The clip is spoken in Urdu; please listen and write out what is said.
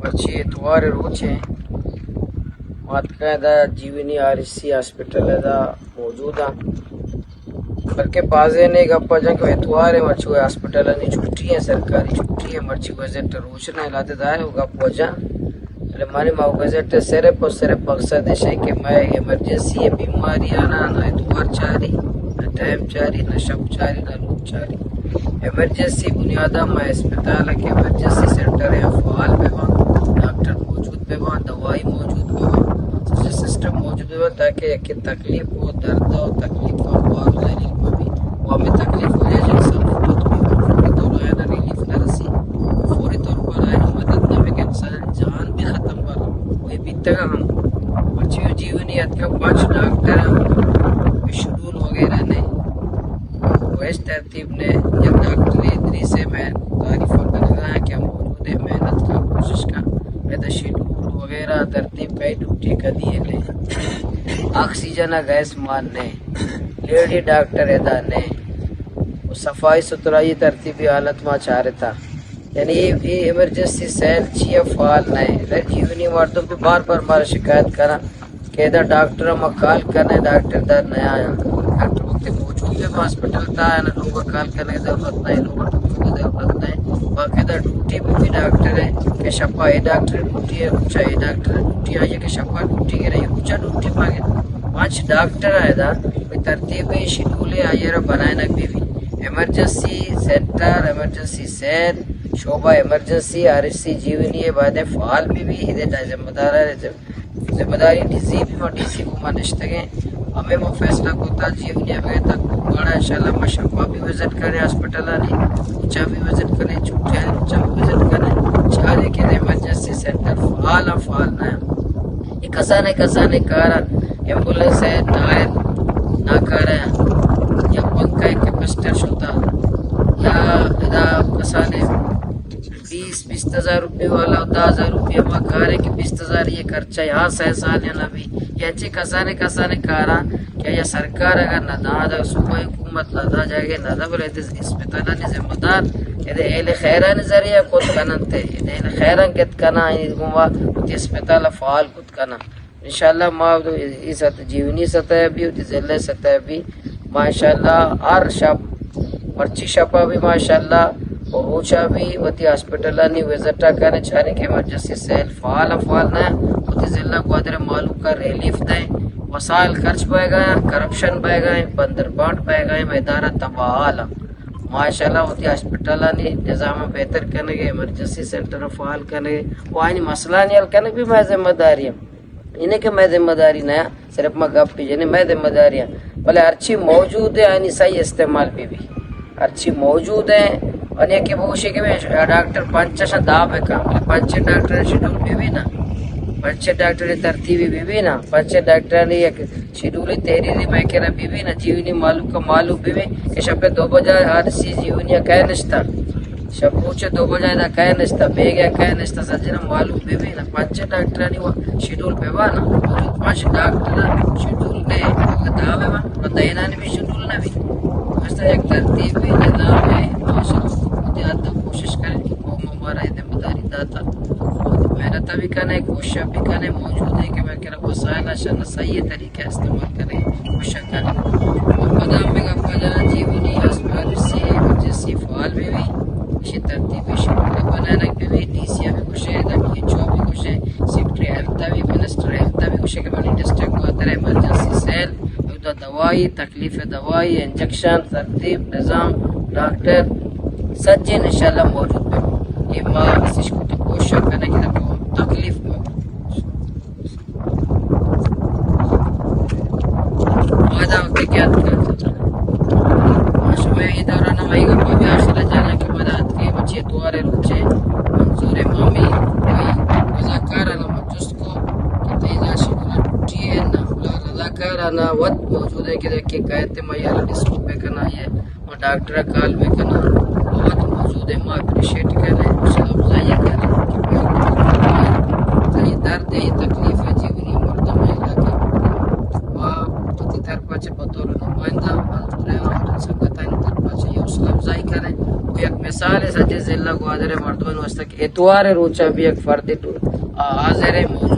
پرچی اتوار روچے ماتقاعدہ جیونی RSC ہاسپٹل دا موجود ہے بلکہ بازے نے گپا جنگ اتوار مرچو ہاسپٹل نہیں چھٹی ہے سرکاری چھٹی ہے مرچی وزٹ روشنا علاقے دار ہو گپ وجہ ہماری ماں وزٹ صرف اور صرف مقصد ہے کہ میں ایمرجنسی بیماری آنا نہ اتوار چاری نہ ٹائم چاری نہ شب چاری نہ لوگ چاری ایمرجنسی بنیادہ میں اسپتال کے ایمرجنسی سینٹر ہے فعال پہ وہاں ڈاکٹر موجود پہ وہاں دوائی موجود پہ وہاں سسٹم موجود پہ تاکہ ایک تکلیف ہو درد ہو تکلیف ہو اور ذلیل کو بھی وہ ہمیں تکلیف ہو جائے انسان فوت بھی فوری طور آئے نہ ریلیف نہ رسی فوری طور پر آئے نہ مدد نہ کہ انسان جان بھی ختم کر وہی بھی تک ہم بچیوں جیونیت کا 5 ڈاکٹر شیڈول وغیرہ نے اس ترتیب نے جب ڈاکٹر ادری سے میں تعریف کر رہا ہے کہ ہم موجود محنت کا کوشش کا میں شیڈول وغیرہ ترتیب کئی ڈیوٹی کا دیے لے آکسیجن گیس ماننے لیڈی ڈاکٹر ادا نے صفائی ستھرائی ترتیبی حالت میں چاہ رہا تھا یعنی یہ ایمرجنسی سیل چیئر فعال نہیں جیونی مردوں پہ بار بار ہمارا شکایت کرا کہ ادھر ڈاکٹر میں کال کرنے ڈاکٹر در نیا آیا ڈاکٹر وقت موجود ہے ہاسپٹل تھا ہے نا لوگوں کال کرنے کی ضرورت نہیں لوگوں ڈاکٹر کی ضرورت نہیں باقاعدہ ڈیوٹی بھی ڈاکٹر ہے کہ شفا یہ ڈاکٹر ڈیوٹی ہے اونچا یہ ڈاکٹر ڈیوٹی آئی ہے کہ شفا ڈیوٹی کے رہی اونچا ڈیوٹی مانگے 5 ڈاکٹر آئے تھا کوئی ترتیب شیڈول آئیے رہا بنائے نہ بھی ایمرجنسی سینٹر ایمرجنسی سیل شعبہ ایمرجنسی RSC جیونی بعد فعال بھی ہدایت ذمہ داری ڈی سی بھی ڈی سی کو منشتگیں ہمیں وہ فیصلہ کوتا جیونی اگر تک بڑا انشاءاللہ مشفا بھی وزٹ کریں ہاسپٹل آنی اونچا بھی وزٹ کریں چھوٹے اونچا بھی وزٹ کریں چاہے کہ ایمرجنسی سینٹر فعال نہ یہ کسانے کارا ایمبولینس ہے ٹائر نہ کریں یا پنکھا ہے کیپیسٹر شوتا یا ادا کسانے 20,000 روپے والا 10,000 روپے میں کار ہے کہ 20,000 یہ خرچہ یہاں 6 سال یا نبی یہ اچھے کسانے کارا کیا یہ سرکار اگر نہ دا صوبہ حکومت نہ دا جائے گے نہ دا بولے اسپتالہ نے ذمہ دار یہ اہل خیران ذریعہ کت کنن تے اہل خیران کت کنا اسپتالہ فعال کت کنا انشاءاللہ ما اس جیونی سطح بھی ہوتی ضلع سطح بھی ماشاءاللہ ہر شب پرچی شپا بھی ماشاءاللہ اور اوچا بھی وتی ہاسپٹل نہیں وزٹا کرنے چاہنے کے ایمرجنسی سیل فعال نہ وتی ضلع کو ادھر معلوم کا ریلیف دیں وسائل خرچ بہ گئے کرپشن بہ گئے بندر بانٹ بہ گئے ادارہ تباہ ماشاءاللہ وتی ہاسپٹل نہیں نظام بہتر کرنے کے ایمرجنسی سینٹر فعال کرنے وہ آئین مسئلہ نہیں حل کرنے بھی میں ذمہ داری ہوں انہیں کہ میں ذمہ داری نہ صرف میں گپ پی جانے میں ذمہ داری ہوں بھلے ارچی موجود ہے یعنی صحیح استعمال بھی ارچی موجود ہے اور یہ کہ وہ کہ ڈاکٹر 5 داب ہے کام 5 ڈاکٹر شیڈول بھی نا 5 ڈاکٹر ترتیبی بھی نا 5 ڈاکٹر نے ایک شیڈول تحریری میں کہہ رہا بھی نا جیونی معلوم بھی کہ شب 2 بجے RSC جیونی کہہ نشتا شب پوچھے 2 بجے دا کہہ نشتا بے گیا کہہ نشتا سجنا معلوم بھی نا 5 ڈاکٹر نے وہ شیڈول پہ وا نا 5 ڈاکٹر شیڈول نے داب ہے اور دینا نے بھی شیڈول نہ بھی اس ایک ترتیب بھی نظام ہے ماشاءاللہ کوشش کریں کہ قوم ہمارا ذمہ داری داتا محنت بھی کرنے کوشش بھی کرنے موجود ہے کہ میں کہہ رہا وسائل اشیاء صحیح طریقے استعمال کریں کوشش کریں مدام میں گپ جانا جیونی RSC ایمرجنسی فعال بھی اسی ترتیبی شیڈول بنانے کے بھی ڈی سی بھی کچھ ہے DHO بھی کچھ ہے سیکٹری ہیلتھ بھی منسٹر ہیلتھ بھی کچھ ہے کہ بڑی ڈسٹرکٹ کو آتا ہے ایمرجنسی سیل دوائی تکلیف دوائی انجیکشن ترتیب نظام ڈاکٹر سجن انشاءاللہ موجود ہے یہ ماں اس کو تو کوشش کرنے کی تکلیف آدھا وقت کیا میں یہ دوران ہمائی گا کوئی بھی آشرہ جانا کہ مدد کے بچے دوارے روچے منظور مامی کوئی رضاکارانہ مجلس کو کہ تیزہ شکلہ ٹوٹی ہے نا رضاکارانہ ود موجود ہے کہ دیکھیں کہتے میں یہ ڈسکو پہ کرنا یہ وہ ڈاکٹر کال میں کرنا ود موجود ہے میں اپریشیٹ کرنے حوصلہ افزائی کرنے یہ درد ہے یہ تکلیف ہے جیونی مردم علاقے وہاں تر پاچے بطور نمائندہ سنگتائن تر پاچے یہ حوصلہ افزائی کریں وہ ایک مثال ہے سچے ضلع گوادر مردمان واسطہ کہ اتوار روچا بھی ایک فرد حاضر موجود